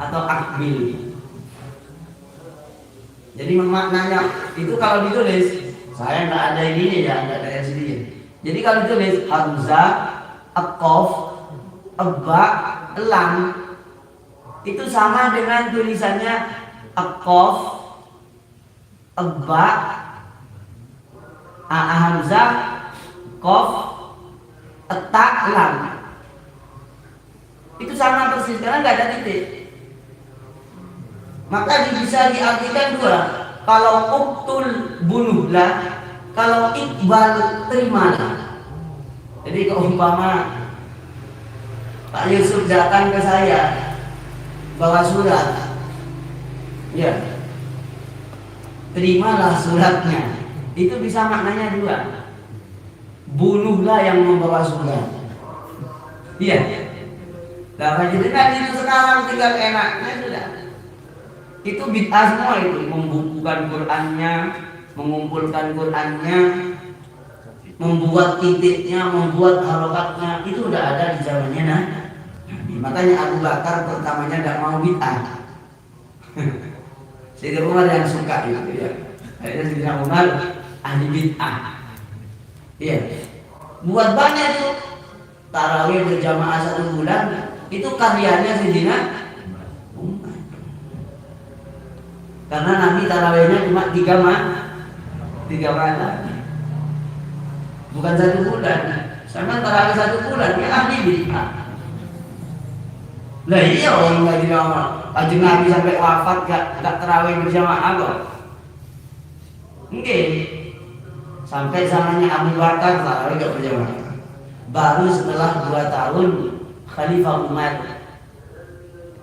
atau akbil. Jadi maknanya itu kalau ditulis, saya nggak ada ini ya, nggak ada sini. Jadi kalau ditulis hamzah, aqaf, abba, lam, itu sama dengan tulisannya aqaf, abba, hamzah, qaf, ta, lam. Itu sama persis karena nggak ada titik. Maka bisa diartikan dua. Kalau uktul bunuhlah, kalau iqbal terimalah. Jadi kalau umpama Pak Yusuf datang ke saya bawa surat, ya terimalah suratnya. Itu bisa maknanya dua. Bunuhlah yang membawa surat. Iya. Nah, jadi kan itu sekarang tinggal enaknya sudah. Itu bid'ah semua itu, membukukan Qur'annya, mengumpulkan Qur'annya, membuat titiknya, membuat harokatnya, itu udah ada di zamannya nah. Makanya Abu Bakar pertamanya tidak mau bid'ah. Sayyidina Umar yang suka itu ya. Akhirnya Sayyidina Umar ahli bid'ah. Iya. Buat banyak itu tarawih berjamaah 1 bulan, itu karyanya Sayyidina Umar. Karena Nabi tarawihnya cuma 3 malam. Bukan 1 bulan. Sama tarawih 1 bulan, dia ahli bid'ah. Lah iya orang lagi lama. Kanjeng Nabi sampai wafat gak tarawih berjamaah kok. Mungkin sampai zamannya Abu Bakar tarawih gak berjamaah. Baru setelah 2 tahun Khalifah Umar.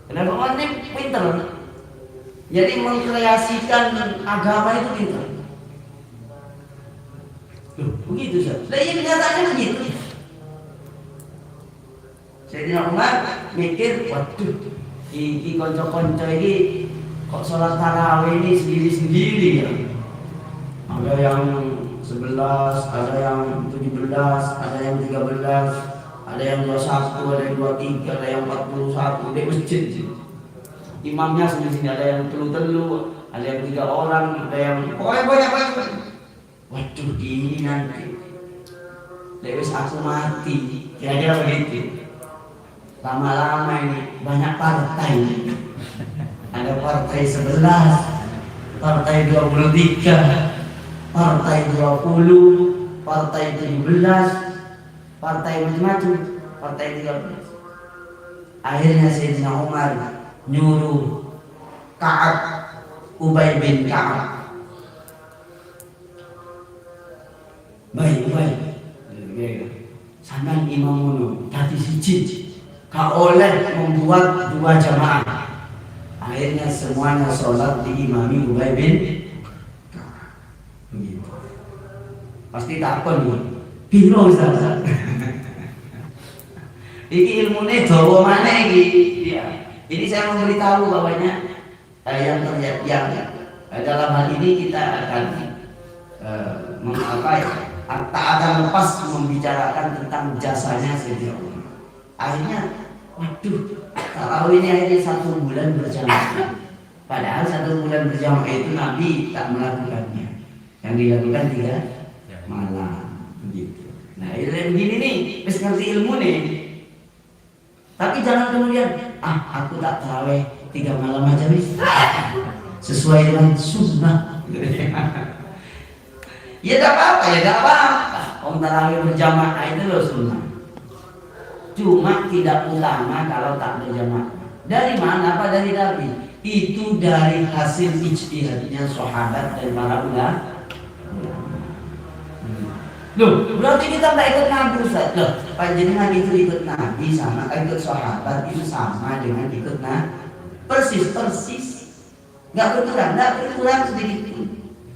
Kenapa Umar ini pinter? Jadi mengkreasikan agama itu pinter. Begitu sah. Lah iya kenyataannya begitu. Sayyidina Umar mikir, waduh, iki konco-konco ini kok sholat tarawih ini sendiri-sendiri ya. Ada yang 11, ada yang 17, ada yang 13, ada yang 21, ada yang 23, ada yang 41 di masjid. Imamnya sendiri, ada yang telu-telu, ada yang 3 orang, ada yang banyak. Waduh, ini nanti lewis aku mati, kira-kira begitu. Lama-lama ini banyak partai. Ada partai 11, partai 23, partai 20, partai 17, partai macam-macam, partai 13. Akhirnya Sayyidina Umar nyuruh Ka'ab, Ubay bin Ka'ab, baik, sampean imam ngono dadi siji, gak oleh membuat 2 jamaah. Akhirnya semuanya sholat diimami Ubay bin Ka'ab. Begitu. Pasti takon nih, piro Ustaz? Iki ilmune dawa maneh iki. Ya. Ini saya memberitahu bahwanya yang terjadi yang dalam hal ini kita akan tak akan lepas membicarakan tentang jasanya Sayyidina Umar. Akhirnya, waduh, tarawih ini akhirnya 1 bulan berjamaah. Padahal 1 bulan berjamaah itu Nabi tak melakukannya. Yang dilakukan 3 malam, begitu. Nah, itu begini nih, wis ngerti ilmu nih. Tapi jangan kemudian, aku tak tarawih 3 malam aja wis. Sesuai dengan sunnah. Ya tidak apa-apa, Om tarawih berjamaah itu loh sunnah. Cuma tidak utama kalau tak berjamaah. Dari mana? Apa dari Nabi? Itu dari hasil ijtihadnya sahabat dan para ulama. Loh, berarti kita tidak ikut Nabi Ustaz. Loh, panjenengan itu ikut Nabi sama ikut sahabat itu sama dengan ikut Nabi. Persis. Enggak berkurang sedikit pun.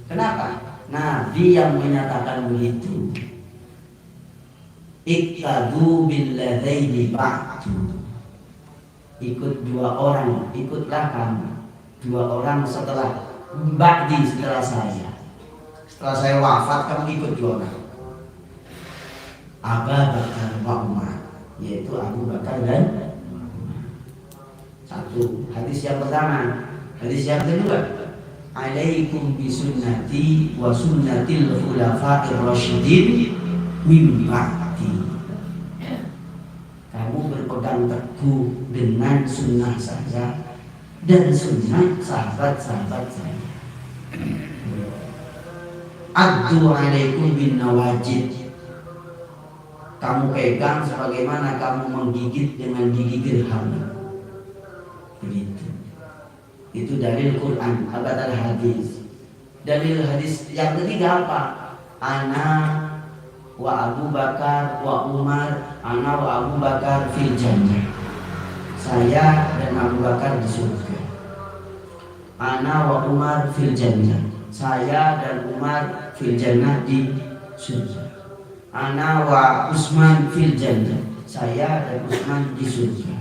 Kenapa? Nabi yang menyatakan begitu. Iqtadu billadaini ba'du. Ikut 2 orang, ikutlah kamu 2 orang setelah ba'di, setelah saya. Setelah saya wafat kamu ikut 2 orang. Abu Bakar wa Umar, yaitu Abu Bakar dan 1. Tuh, hadis yang pertama. Hadis yang kedua, alaikum bisunnati wa sunnatil khulafa'ir rasyidin min ba'di. Kamu berpegang teguh dengan sunnah saya dan sunnah sahabat-sahabat saya. Addu alaikum bin nawajid. Kamu pegang sebagaimana kamu menggigit dengan gigi gerhana. Begitu. Itu dalil Quran, ada hadis. Dalil hadis yang ketiga apa? Ana wa Abu Bakar wa Umar, ana wa Abu Bakar fil jannah. Saya dan Abu Bakar di surga. Ana wa Umar fil jannah. Saya dan Umar fil jannah di surga. Ana wa Utsman fil jannah. Saya dan Utsman di surga.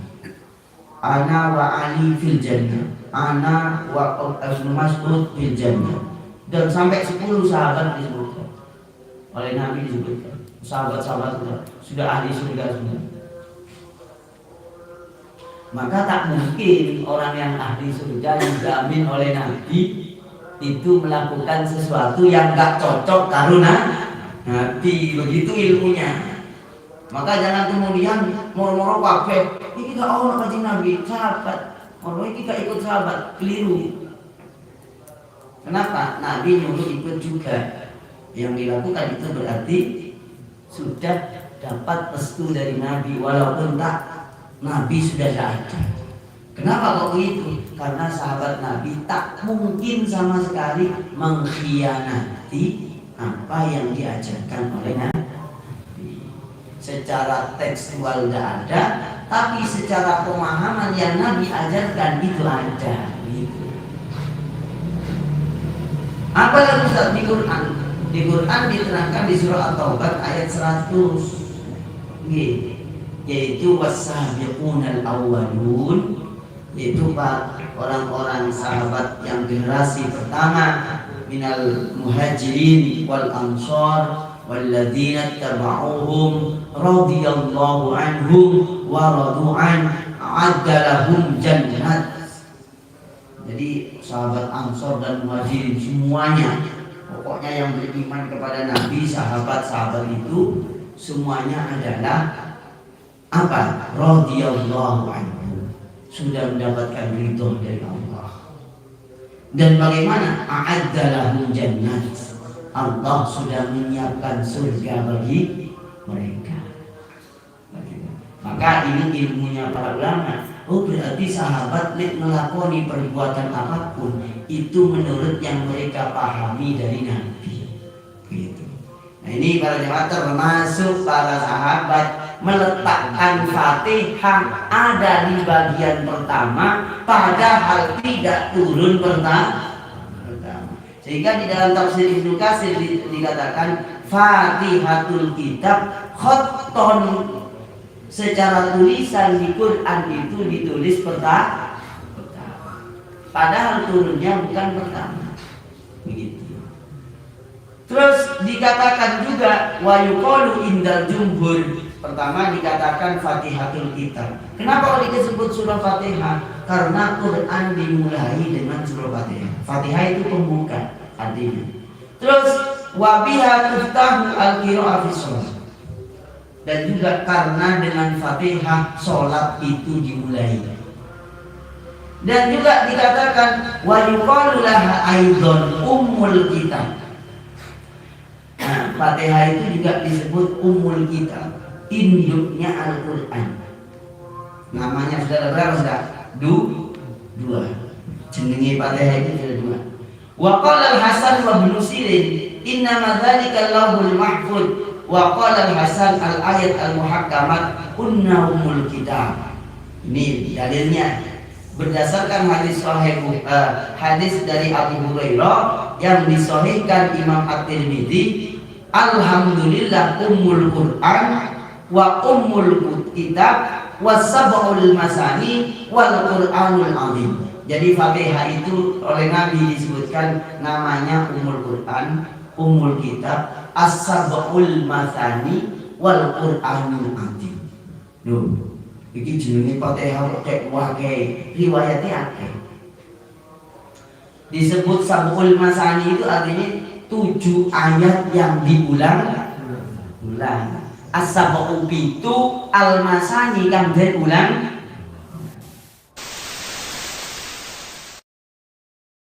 Ana wa Ali fil jannah. Ana wa Ibnu Mas'ud fil jannah. Dan sampai 10 sahabat disebutkan oleh Nabi, disebutkan sahabat-sahabat sudah ahli surga semua. Maka tak mungkin orang yang ahli surga dijamin oleh Nabi itu melakukan sesuatu yang gak cocok karena Nabi. Begitu ilmunya. Maka jangan kemudian moro-moro kabeh iki gak ono kanjeng Nabi, sahabat. Moro iki gak ikut sahabat, keliru. Kenapa? Nabi nyuruh ikut juga. Yang dilakukan itu berarti sudah dapat restu dari Nabi, walaupun tak Nabi sudah ada. Kenapa kok begitu? Karena sahabat Nabi tak mungkin sama sekali mengkhianati apa yang diajarkan oleh Nabi. Secara tekstual tidak ada, tapi secara pemahaman yang Nabi ajarkan itu ada. Gitu. Apa yang Ustaz di Quran? Di Quran diterangkan di surah At-Taubah ayat 100, yaitu was-sabiqunal awwalun, yaitu orang-orang sahabat yang generasi pertama, minal muhajirin wal ansar walladzina tabauhum radhiyallahu anhum wa radu an a'addalahum jannat. Jadi sahabat Ansor dan Muhajirin semuanya, pokoknya yang beriman kepada Nabi, sahabat-sahabat itu semuanya adalah apa? Radhiyallahu anhu, sudah mendapatkan ridho dari Allah. Dan bagaimana? A'addalahum jannat, Allah sudah menyiapkan surga bagi mereka. Maka ini ilmunya para ulama. Oh, berarti sahabat melakoni perbuatan apapun itu menurut yang mereka pahami dari Nabi. Gitu. Nah, ini para jemaah termasuk para sahabat meletakkan Fatihah ada di bagian pertama, padahal tidak turun pertama. Sehingga di dalam tafsir Ibnu Katsir dikatakan Fatihatul Kitab khotton, secara tulisan di Quran itu ditulis pertama, padahal turunnya bukan pertama. Begitu. Terus dikatakan juga wa yuqalu indal jumhur, pertama dikatakan Fatihatul Kitab. Kenapa disebut surah Fatihah? Karena Quran dimulai dengan surah Fatihah. Fatihah itu pembuka artinya. Terus wa biha tuftahu al-qira'ah fi shalah. Dan juga karena dengan Fatihah sholat itu dimulai. Dan juga dikatakan wa yuqalu laha aidan ummul kitab. Nah, Fatihah itu juga disebut ummul kitab, induknya Al-Qur'an. Namanya sudah berapa sudah? Dua. Jenenge Fatihah itu sudah dua. Wa qala al-Hasan wa Ibnu Sirin inna ma dzalika Allahul mahfuz. Wa qala al-Hasan al-ayat al-muhakkamat unnahumul kitab. Ini dalilnya berdasarkan hadis sahih, hadis dari Abu Hurairah yang disahihkan Imam At-Tirmidzi. Alhamdulillah ummul Quran wa ummul kitab wa sab'ul masani wal Qur'anul azim. Jadi Fatihah itu oleh Nabi disebutkan namanya ummul Quran, ummul kitab, as-sab'ul masani wal Qur'anul azim. Iki jenenge Fatihah kok wae riwayatnya akeh. Disebut sabul masani itu artinya 7 ayat yang diulang-ulang. As-sab'u itu al-masani kang den ulang